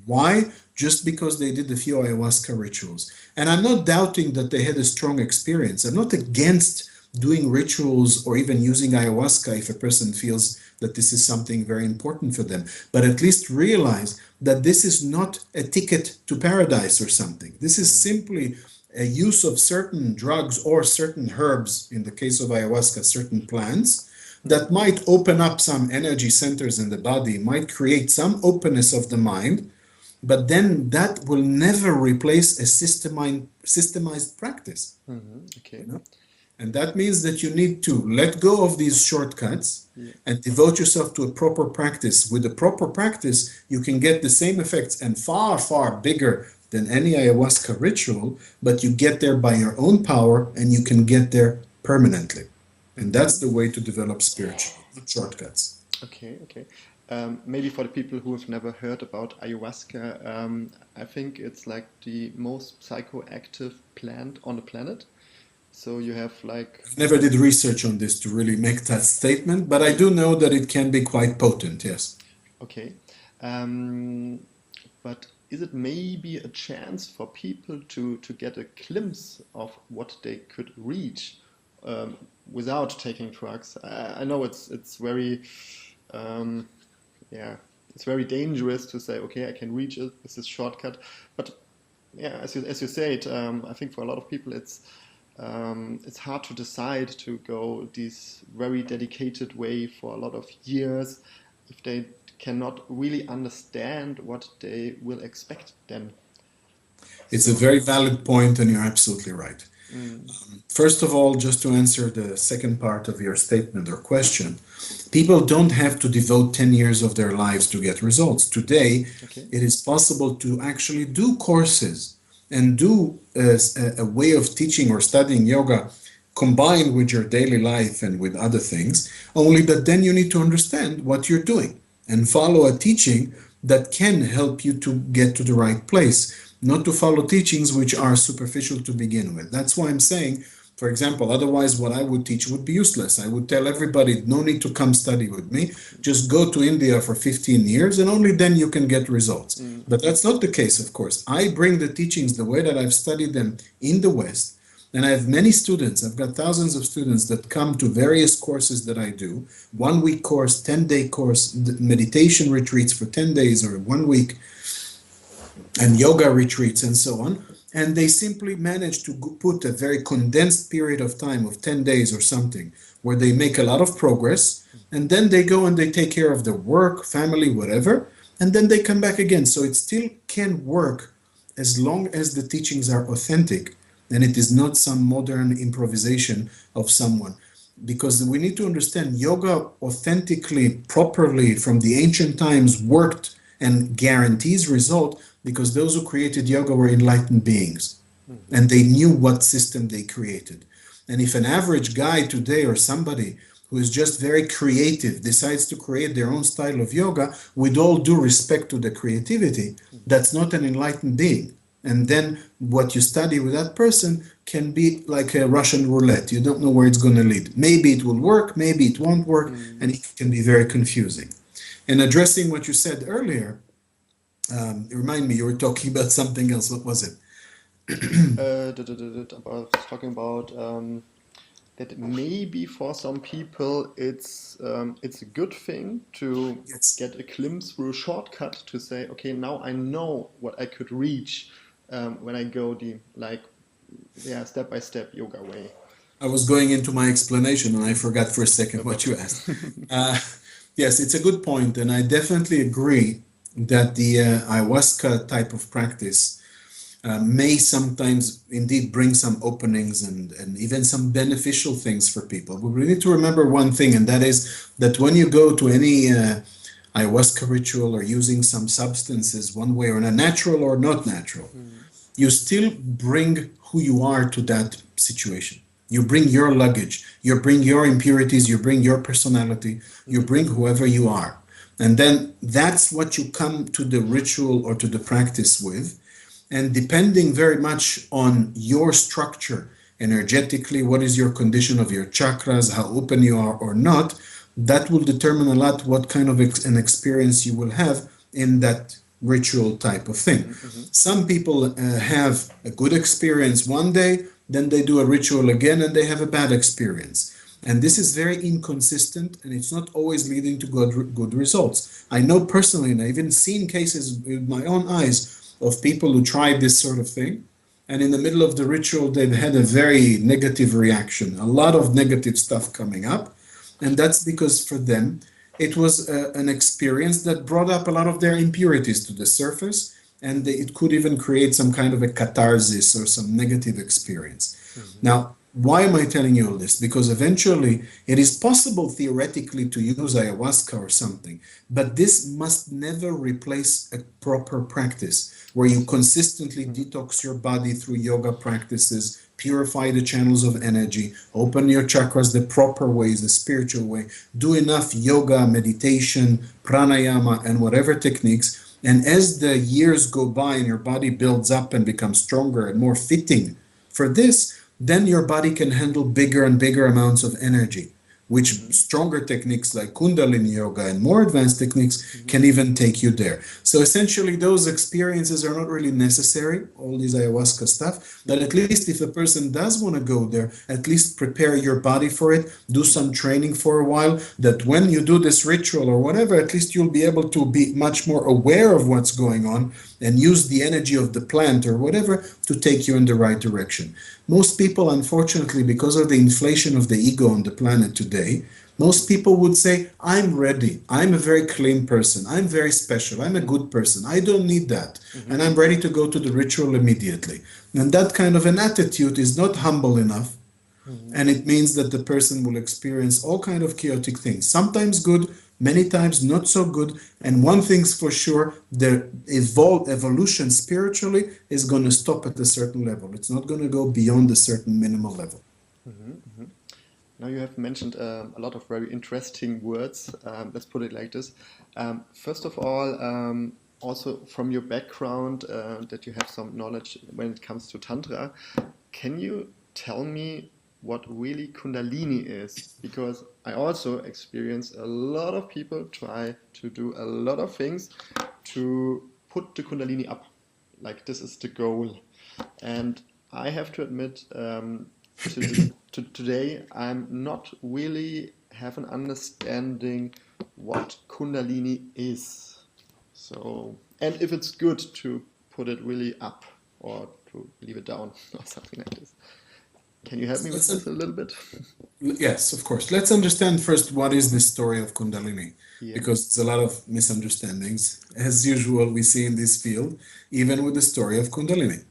S2: Why? Just because they did a few ayahuasca rituals. And I'm not doubting that they had a strong experience. I'm not against doing rituals or even using ayahuasca if a person feels that this is something very important for them. But at least realize that this is not a ticket to paradise or something. This is
S1: mm,
S2: simply a use of certain drugs or certain herbs, in the case of ayahuasca, certain plants, that
S1: mm,
S2: might open up some energy centers in the body, might create some openness of the mind, but then that will never replace a systemized practice,
S1: okay.
S2: and that means that you need to let go of these shortcuts
S1: Yeah.
S2: and devote yourself to a proper practice. With the proper practice, you can get the same effects and far, far bigger than any ayahuasca ritual, but you get there by your own power and you can get there permanently. And that's
S1: Mm-hmm.
S2: the way to develop spiritually, not shortcuts.
S1: Okay, okay. Maybe for the people who have never heard about ayahuasca, I think it's like the most psychoactive plant on the planet. So you have like,
S2: I never did research on this to really make that statement, but I
S1: yeah,
S2: do know that it can be quite potent, yes.
S1: okay. Um, but is it maybe a chance for people to get a glimpse of what they could reach um, without taking drugs? I know it's very um, yeah, it's very dangerous to say, okay, I can reach it with this shortcut. But yeah, as you said, I think for a lot of people it's hard to decide to go this very dedicated way for a lot of years if they cannot really understand what they will expect then.
S2: It's a
S1: So,
S2: very valid point, and you're absolutely right.
S1: mm,
S2: First of all, just to answer the second part of your statement or question, people don't have to devote 10 years of their lives to get results. Today,
S1: okay.
S2: it is possible to actually do courses and do a way of teaching or studying yoga combined with your daily life and with other things, only that then you need to understand what you're doing and follow a teaching that can help you to get to the right place, not to follow teachings which are superficial to begin with. That's why I'm saying, for example, otherwise what I would teach would be useless. I would tell everybody, no need to come study with me, just go to India for 15 years and only then you can get results. But that's not the case, of course. I bring the teachings the way that I've studied them in the West, and I have many students. I've got thousands of students that come to various courses that I do. 1 week course, 10-day course, meditation retreats for 10 days or 1 week, and yoga retreats and so on. And they simply manage to put a very condensed period of time of 10 days or something where they make a lot of progress. And then they go and they take care of their work, family, whatever. And then they come back again. So it still can work as long as the teachings are authentic and it is not some modern improvisation of someone. Because we need to understand yoga authentically, properly from the ancient times worked and guarantees result because those who created yoga were enlightened beings and they knew what system they created. And if an average guy today or somebody who is just very creative decides to create their own style of yoga, with all due respect to the creativity, that's not an enlightened being. And then what you study with that person can be like a Russian roulette. You don't know where it's going to lead. Maybe it will work, maybe it won't work, and it can be very confusing. And addressing what you said earlier, remind me, you were talking about something else. What was it?
S1: About talking about that maybe for some people it's a good thing to
S2: Yes.
S1: get a glimpse through a shortcut to say, okay, now I know what I could reach when I go the step by step yoga way.
S2: I was going into my explanation and I forgot for a second what you asked. Uh, yes, it's a good point, and I definitely agree that the ayahuasca type of practice may sometimes indeed bring some openings and even some beneficial things for people. But we need to remember one thing, and that is that when you go to any ayahuasca ritual or using some substances one way or another, natural or not natural, you still bring who you are to that situation. You bring your luggage, you bring your impurities, you bring your personality, you bring whoever you are. And then that's what you come to the ritual or to the practice with. And depending very much on your structure, energetically, what is your condition of your chakras, how open you are or not, that will determine a lot what kind of an experience you will have in that ritual type of thing. Some people have a good experience one day, then they do a ritual again and they have a bad experience. And this is very inconsistent and it's not always leading to good results. I know personally, and I've even seen cases with my own eyes of people who tried this sort of thing. And in the middle of the ritual, they've had a very negative reaction, a lot of negative stuff coming up. And that's because for them, it was an experience that brought up a lot of their impurities to the surface, and it could even create some kind of a catharsis or some negative experience. Now, why am I telling you all this? Because eventually it is possible theoretically to use ayahuasca or something, but this must never replace a proper practice where you consistently detox your body through yoga practices, purify the channels of energy, open your chakras the proper ways, the spiritual way, do enough yoga, meditation, pranayama, and whatever techniques. And as the years go by and your body builds up and becomes stronger and more fitting for this, then your body can handle bigger and bigger amounts of energy. which stronger techniques like Kundalini Yoga and more advanced techniques can even take you there. So essentially, those experiences are not really necessary, all these ayahuasca stuff, but at least if a person does want to go there, at least prepare your body for it, do some training for a while, that when you do this ritual or whatever, at least you'll be able to be much more aware of what's going on and use the energy of the plant or whatever to take you in the right direction. Most people, unfortunately, because of the inflation of the ego on the planet today, most people would say, I'm ready. I'm a very clean person. I'm very special. I'm a good person. I don't need that. And I'm ready to go to the ritual immediately. And that kind of an attitude is not humble enough. And it means that the person will experience all kind of chaotic things. Sometimes good, many times not so good. And one thing's for sure, the evolution spiritually is going to stop at a certain level. It's not going to go beyond a certain minimal level.
S1: Now you have mentioned a lot of very interesting words. Let's put it like this. First of all, also from your background, that you have some knowledge when it comes to Tantra, can you tell me what really Kundalini is? Because I also experience a lot of people try to do a lot of things to put the Kundalini up. Like this is the goal. And I have to admit, today I'm not really have an understanding what Kundalini is. So, and if it's good to put it really up or to leave it down or something like this. Can you help me with this a little bit?
S2: Yes, of course. Let's understand first what is the story of Kundalini, because it's a lot of misunderstandings. As usual, we see in this field, even with the story of Kundalini.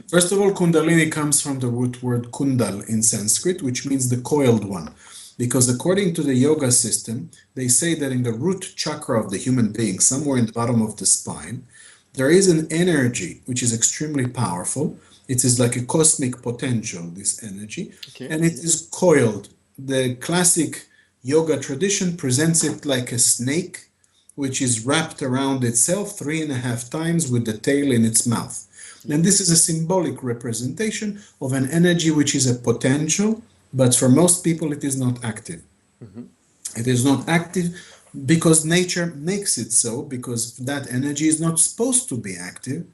S2: First of all, Kundalini comes from the root word kundal in Sanskrit, which means the coiled one. Because according to the yoga system, they say that in the root chakra of the human being, somewhere in the bottom of the spine, there is an energy which is extremely powerful. It is like a cosmic potential, this energy, and it is coiled. The classic yoga tradition presents it like a snake, which is wrapped around itself 3.5 times with the tail in its mouth. And this is a symbolic representation of an energy which is a potential, but for most people it is not active. It is not active because nature makes it so, because that energy is not supposed to be active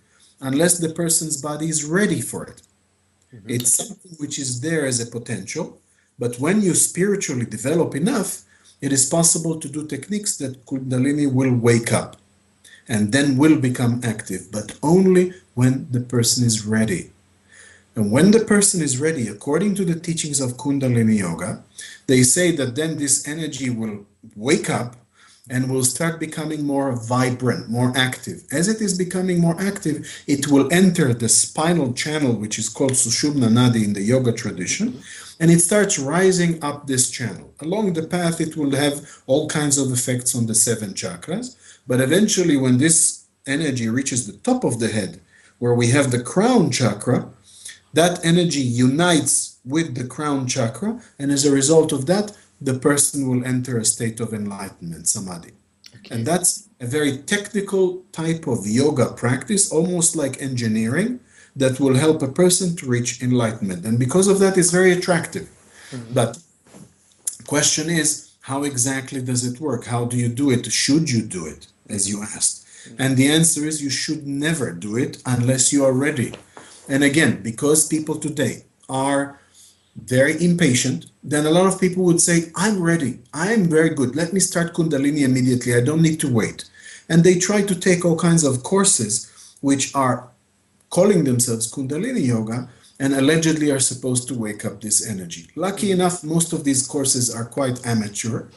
S2: unless the person's body is ready for it. It's something which is there as a potential, but when you spiritually develop enough, it is possible to do techniques that Kundalini will wake up and then will become active, but only when the person is ready. And when the person is ready, according to the teachings of Kundalini Yoga, they say that then this energy will wake up and will start becoming more vibrant, more active. As it is becoming more active, it will enter the spinal channel, which is called Sushumna Nadi in the yoga tradition, and it starts rising up this channel. Along the path, it will have all kinds of effects on the 7 chakras, but eventually when this energy reaches the top of the head, where we have the crown chakra, that energy unites with the crown chakra, and as a result of that, the person will enter a state of enlightenment, samadhi. And that's a very technical type of yoga practice, almost like engineering, that will help a person to reach enlightenment. And because of that, it's very attractive. But the question is, how exactly does it work? How do you do it? Should you do it, as you asked? And the answer is you should never do it unless you are ready. And again, because people today are very impatient, then a lot of people would say, I'm ready, I am very good, let me start Kundalini immediately, I don't need to wait. And they try to take all kinds of courses which are calling themselves Kundalini Yoga and allegedly are supposed to wake up this energy. Lucky enough, most of these courses are quite amateur.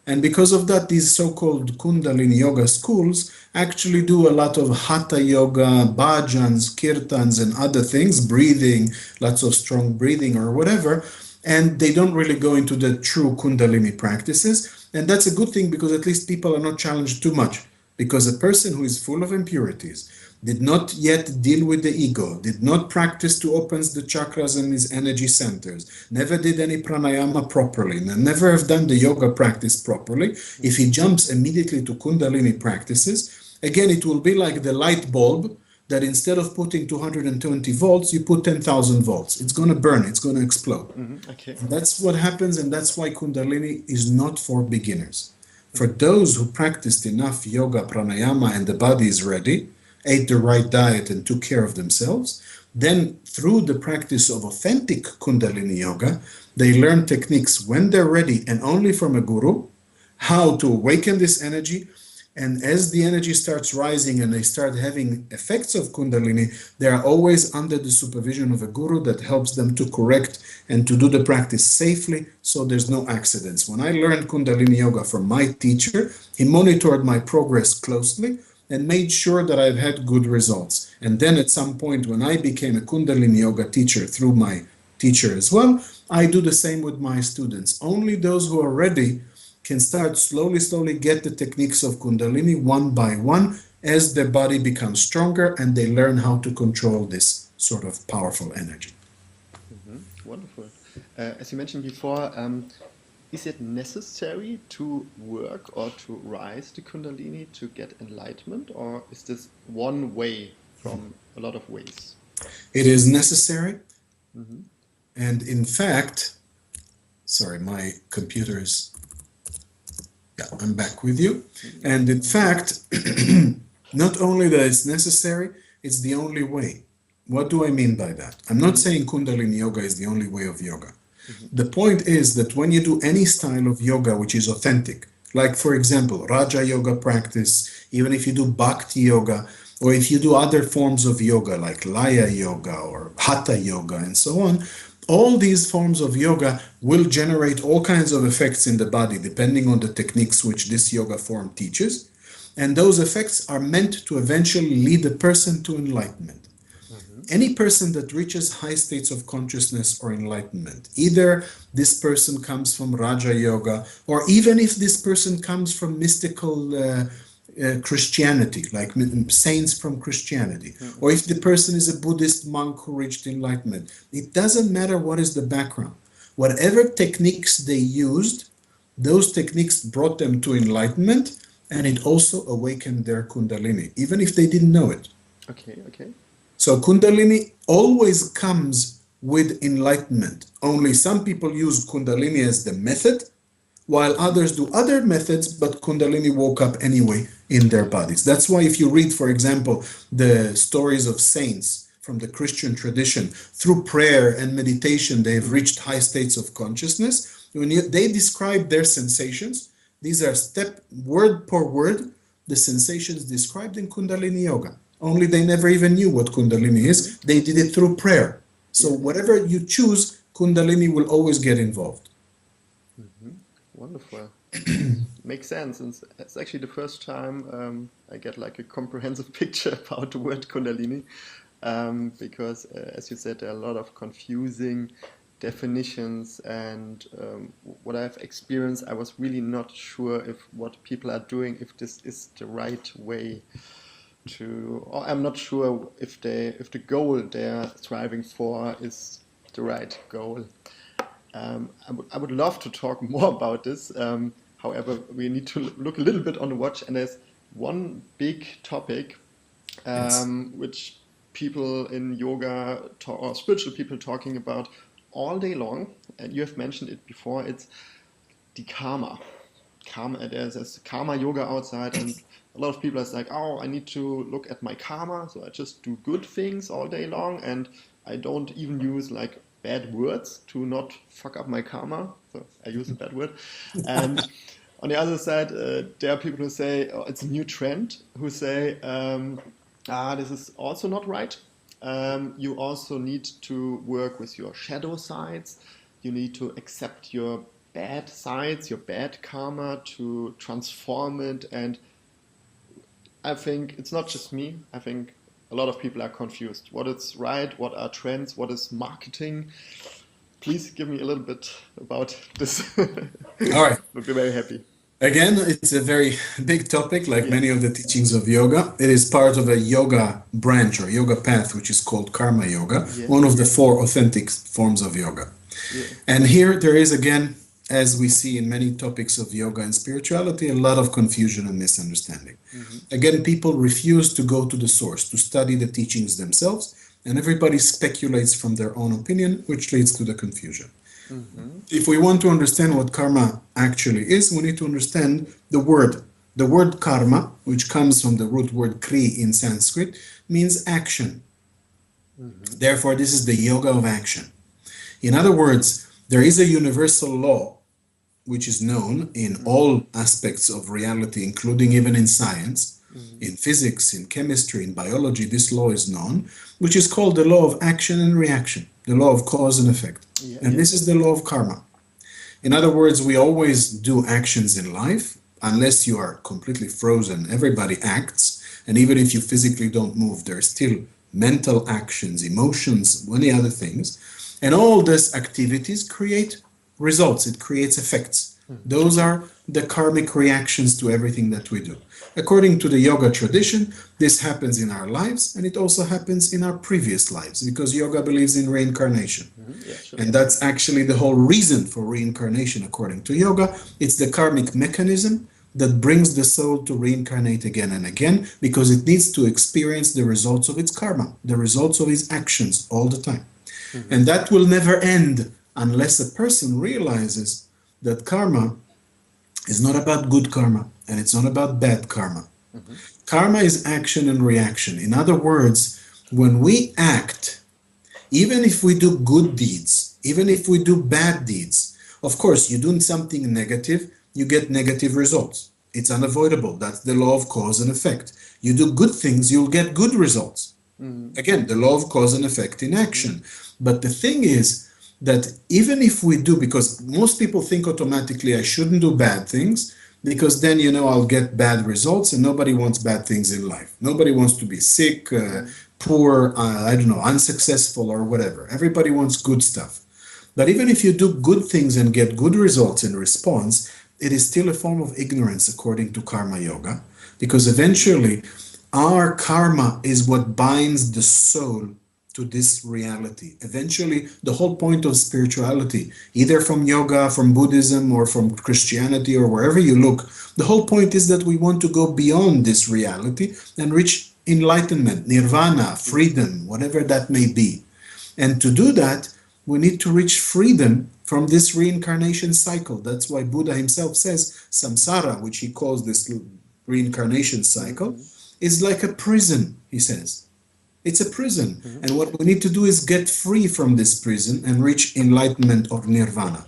S2: And because of that, these so-called Kundalini Yoga schools actually do a lot of Hatha Yoga, bhajans, kirtans, and other things, breathing, lots of strong breathing or whatever, and they don't really go into the true Kundalini practices. And that's a good thing because at least people are not challenged too much. Because a person who is full of impurities, did not yet deal with the ego, did not practice to open the chakras and his energy centers, never did any pranayama properly, and never have done the yoga practice properly, if he jumps immediately to Kundalini practices, again, it will be like the light bulb that instead of putting 220 volts, you put 10,000 volts. It's going to burn, it's going to explode.
S1: Okay.
S2: And that's what happens, and that's why Kundalini is not for beginners. For those who practiced enough yoga, pranayama, and the body is ready, ate the right diet, and took care of themselves, then through the practice of authentic Kundalini yoga, they learn techniques when they're ready and only from a guru, how to awaken this energy. And as the energy starts rising and they start having effects of Kundalini, they are always under the supervision of a guru that helps them to correct and to do the practice safely so there's no accidents. When I learned Kundalini Yoga from my teacher, he monitored my progress closely and made sure that I've had good results. And then at some point when I became a Kundalini Yoga teacher through my teacher as well, I do the same with my students. Only those who are ready can start slowly get the techniques of Kundalini one by one as their body becomes stronger and they learn how to control this sort of powerful energy.
S1: Wonderful. As you mentioned before, is it necessary to work or to rise to Kundalini to get enlightenment, or is this one way from a lot of ways?
S2: It is necessary. And in fact, sorry, my computer is... Yeah, I'm back with you. And in fact, not only that it's necessary, it's the only way. What do I mean by that? I'm not saying Kundalini Yoga is the only way of yoga. The point is that when you do any style of yoga which is authentic, like for example, Raja Yoga practice, even if you do Bhakti Yoga, or if you do other forms of yoga like Laya Yoga or Hatha Yoga and so on, all these forms of yoga will generate all kinds of effects in the body depending on the techniques which this yoga form teaches. And those effects are meant to eventually lead a person to enlightenment. Any person that reaches high states of consciousness or enlightenment, either this person comes from Raja Yoga, or even if this person comes from mystical Christianity, like saints from Christianity, or if the person is a Buddhist monk who reached enlightenment, it doesn't matter what is the background. Whatever techniques they used, those techniques brought them to enlightenment, and it also awakened their Kundalini, even if they didn't know it.
S1: Okay.
S2: So Kundalini always comes with enlightenment. Only some people use Kundalini as the method, while others do other methods, but Kundalini woke up anyway in their bodies. That's why if you read, for example, the stories of saints from the Christian tradition, through prayer and meditation, they have reached high states of consciousness. When they describe their sensations, these are word per word, the sensations described in Kundalini Yoga. Only they never even knew what Kundalini is. They did it through prayer. So whatever you choose, Kundalini will always get involved.
S1: Wonderful. Makes sense. And it's actually the first time I get like a comprehensive picture about the word Kundalini, because as you said, there are a lot of confusing definitions, and what I've experienced, I was really not sure if what people are doing, if this is the right way to, or I'm not sure if the goal they're striving for is the right goal. I would love to talk more about this. However, we need to look a little bit on the watch, and there's one big topic which people in yoga or spiritual people talking about all day long, and you have mentioned it before. It's the karma. There's karma yoga outside, and a lot of people are like, oh, I need to look at my karma, so I just do good things all day long, and I don't even use like bad words to not fuck up my karma. So I use a bad word. And on the other side, there are people who say, oh, it's a new trend, who say, this is also not right. You also need to work with your shadow sides. You need to accept your bad sides, your bad karma, to transform it. And I think it's not just me. I think a lot of people are confused. What is right? What are trends? What is marketing? Please give me a little bit about this.
S2: All right.
S1: I'd be very happy.
S2: Again, it's a very big topic, like many of the teachings of yoga. It is part of a yoga branch or yoga path, which is called Karma Yoga, one of the 4 authentic forms of yoga. And here there is, again, as we see in many topics of yoga and spirituality, a lot of confusion and misunderstanding. Again, people refuse to go to the source, to study the teachings themselves, and everybody speculates from their own opinion, which leads to the confusion. If we want to understand what karma actually is, we need to understand the word. The word karma, which comes from the root word kri in Sanskrit, means action. Therefore, this is the yoga of action. In other words, there is a universal law which is known in all aspects of reality, including even in science, in physics, in chemistry, in biology. This law is known, which is called the law of action and reaction, the law of cause and effect. And this is the law of karma. In other words, we always do actions in life, unless you are completely frozen. Everybody acts, and even if you physically don't move, there are still mental actions, emotions, many other things. And all these activities create results, it creates effects. Those are the karmic reactions to everything that we do. According to the yoga tradition, this happens in our lives, and it also happens in our previous lives, because yoga believes in reincarnation. And that's actually the whole reason for reincarnation, according to yoga. It's the karmic mechanism that brings the soul to reincarnate again and again, because it needs to experience the results of its karma, the results of its actions all the time. And that will never end unless a person realizes that karma is not about good karma, and it's not about bad karma. Karma is action and reaction. In other words, when we act, even if we do good deeds, even if we do bad deeds, of course, you do something negative, you get negative results. It's unavoidable. That's the law of cause and effect. You do good things, you'll get good results. Again, the law of cause and effect in action. But the thing is that even if we do, because most people think automatically I shouldn't do bad things, because then, you know, I'll get bad results, and nobody wants bad things in life. Nobody wants to be sick, poor, I don't know, unsuccessful or whatever. Everybody wants good stuff. But even if you do good things and get good results in response, it is still a form of ignorance according to karma yoga, because eventually our karma is what binds the soul to this reality. Eventually, the whole point of spirituality, either from yoga, from Buddhism, or from Christianity, or wherever you look, the whole point is that we want to go beyond this reality and reach enlightenment, nirvana, freedom, whatever that may be. And to do that, we need to reach freedom from this reincarnation cycle. That's why Buddha himself says samsara, which he calls this reincarnation cycle, is like a prison, he says. It's a prison. And what we need to do is get free from this prison and reach enlightenment or nirvana.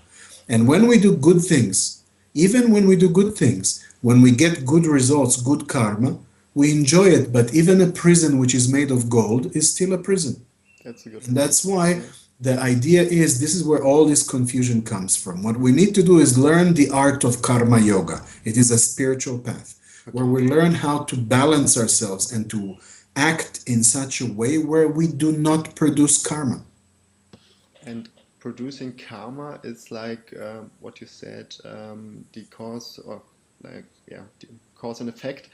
S2: And when we do good things, even when we do good things, when we get good results, good karma, we enjoy it. But even a prison which is made of gold is still a prison.
S1: That's a good
S2: And that's why the idea is, this is where all this confusion comes from. What we need to do is learn the art of karma yoga. It is a spiritual path where we learn how to balance ourselves and to act in such a way where we do not produce karma.
S1: And producing karma is like what you said, the cause, or like, the cause and effect.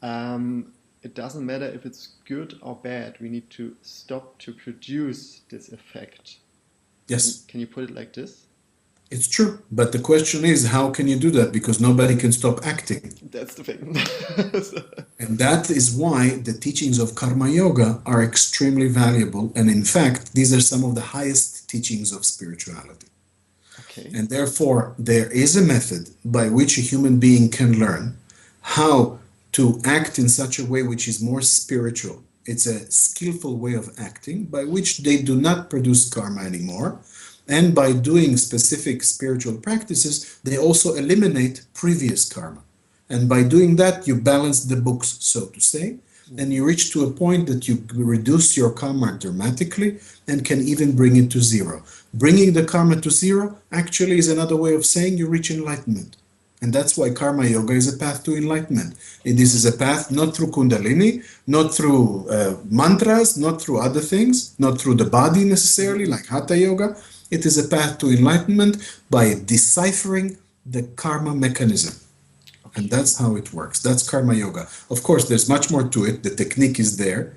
S1: It doesn't matter if it's good or bad. We need to stop to produce this effect.
S2: Yes.
S1: Can you put it like this?
S2: It's true, but the question is, how can you do that? Because nobody can stop acting.
S1: That's the thing.
S2: And that is why the teachings of karma yoga are extremely valuable. And in fact, these are some of the highest teachings of spirituality.
S1: Okay.
S2: And therefore, there is a method by which a human being can learn how to act in such a way which is more spiritual. It's a skillful way of acting by which they do not produce karma anymore. And by doing specific spiritual practices, they also eliminate previous karma. And by doing that, you balance the books, so to say, and you reach to a point that you reduce your karma dramatically and can even bring it to zero. Bringing the karma to zero actually is another way of saying you reach enlightenment. And that's why karma yoga is a path to enlightenment. This is a path not through Kundalini, not through mantras, not through other things, not through the body necessarily, like Hatha yoga. It is a path to enlightenment by deciphering the karma mechanism. And that's how it works. That's karma yoga. Of course, there's much more to it. The technique is there.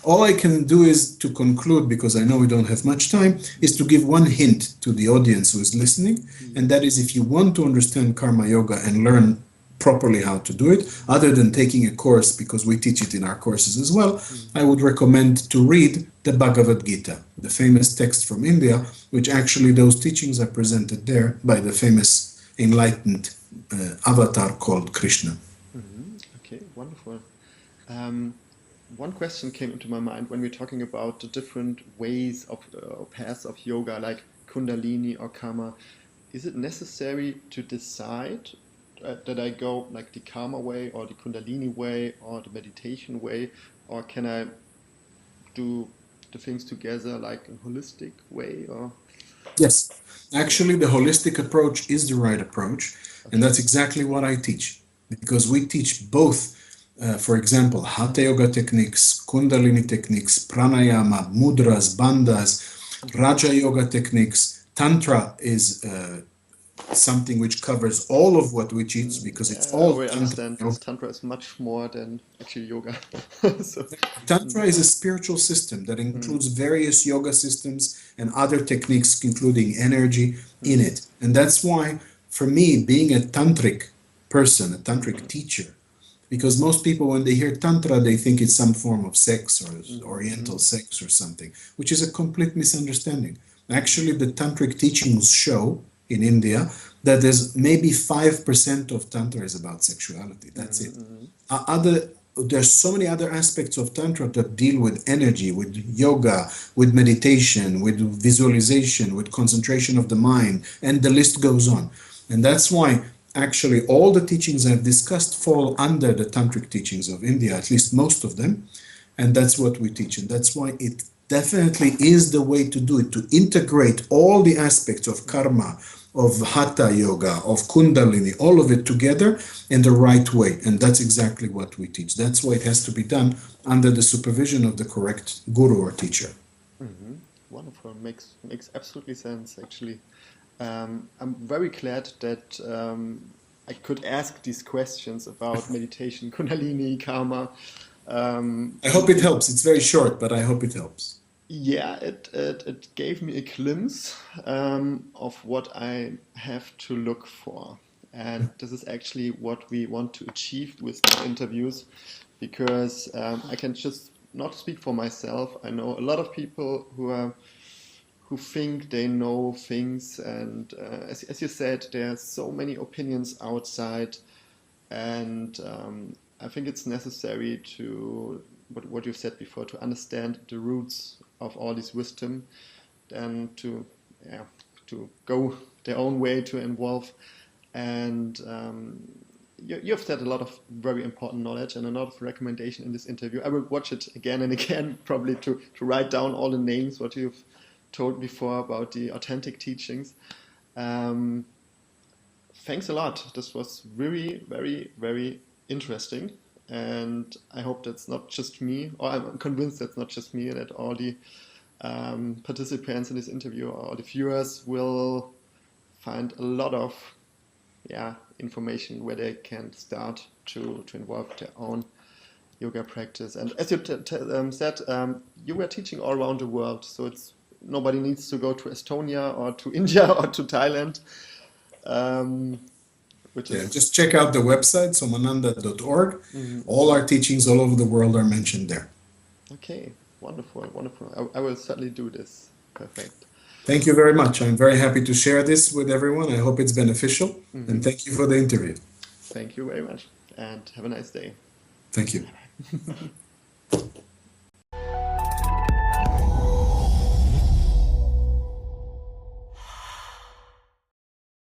S2: All I can do is to conclude, because I know we don't have much time, is to give one hint to the audience who is listening, and that is if you want to understand karma yoga and learn properly how to do it, other than taking a course, because we teach it in our courses as well, I would recommend to read the Bhagavad Gita, the famous text from India, which actually those teachings are presented there by the famous enlightened avatar called Krishna.
S1: Okay, wonderful. One question came into my mind when we're talking about the different ways of paths of yoga, like Kundalini or Karma. Is it necessary to decide that I go like the Karma way or the Kundalini way or the meditation way, or can I do the things together like a holistic way? Or
S2: Yes,
S1: yeah,
S2: actually, the holistic approach is the right approach, and
S1: okay.
S2: that's exactly what I teach. Because we teach both, for example, Hatha Yoga techniques, Kundalini techniques, Pranayama, Mudras, Bandhas, Raja Yoga techniques. Tantra is something which covers all of what we teach because it's
S1: Yeah,
S2: all
S1: we
S2: Tantra
S1: understand this
S2: Yoga.
S1: Tantra is much more than actually yoga. So,
S2: Tantra is a spiritual system that
S1: mm,
S2: includes various yoga systems and other techniques, including energy, in
S1: mm,
S2: it. And that's why, for me, being a tantric person, a tantric teacher, because most people, when they hear Tantra, they think it's some form of sex or
S1: mm,
S2: oriental sex or something, which is a complete misunderstanding.
S1: mm,
S2: Actually, the tantric teachings show in India that there's maybe 5% of Tantra is about sexuality. That's it.
S1: mm,
S2: Other There's so many other aspects of tantra that deal with energy, with yoga, with meditation, with visualization, with concentration of the mind, and the list goes on. And that's why actually all the teachings I've discussed fall under the tantric teachings of India, at least most of them, and that's what we teach. And that's why it definitely is the way to do it, to integrate all the aspects of karma, of hatha yoga, of kundalini, all of it together in the right way. And that's exactly what we teach. That's why it has to be done under the supervision of the correct guru or teacher.
S1: mm. Wonderful. Makes absolutely sense, actually. I'm very glad that I could ask these questions about meditation, Kundalini, karma.
S2: I hope it
S1: And
S2: helps. It's very short, but I hope it helps.
S1: yeah, it gave me a glimpse of what I have to look for. And this is actually what we want to achieve with these interviews, because I can just not speak for myself. I know a lot of people who think they know things, and as you said, there are so many opinions outside, and I think it's necessary to what you've said before, to understand the roots of all this wisdom, and yeah, to go their own way, to involve. And you've said a lot of very important knowledge and a lot of recommendation in this interview. I will watch it again and again, probably to write down all the names what you've told before about the authentic teachings. Um, Thanks a lot. This was really very, very interesting. And I hope that's not just me, or I'm convinced that's not just me, that all the participants in this interview or the viewers will find a lot of information where they can start to involve their own yoga practice. And as you said, you were teaching all around the world, so it's nobody needs to go to Estonia or to India or to Thailand, um, which
S2: Yeah,
S1: is
S2: just check out the website, somananda.org.
S1: mhm.
S2: All our teachings all over the world are mentioned there.
S1: Okay. Wonderful, wonderful. I will certainly do this. Perfect.
S2: Thank you very much. I'm very happy to share this with everyone. I hope it's beneficial. And
S1: Hmm.
S2: thank you for the interview.
S1: Thank you very much, and have a nice day.
S2: Thank you.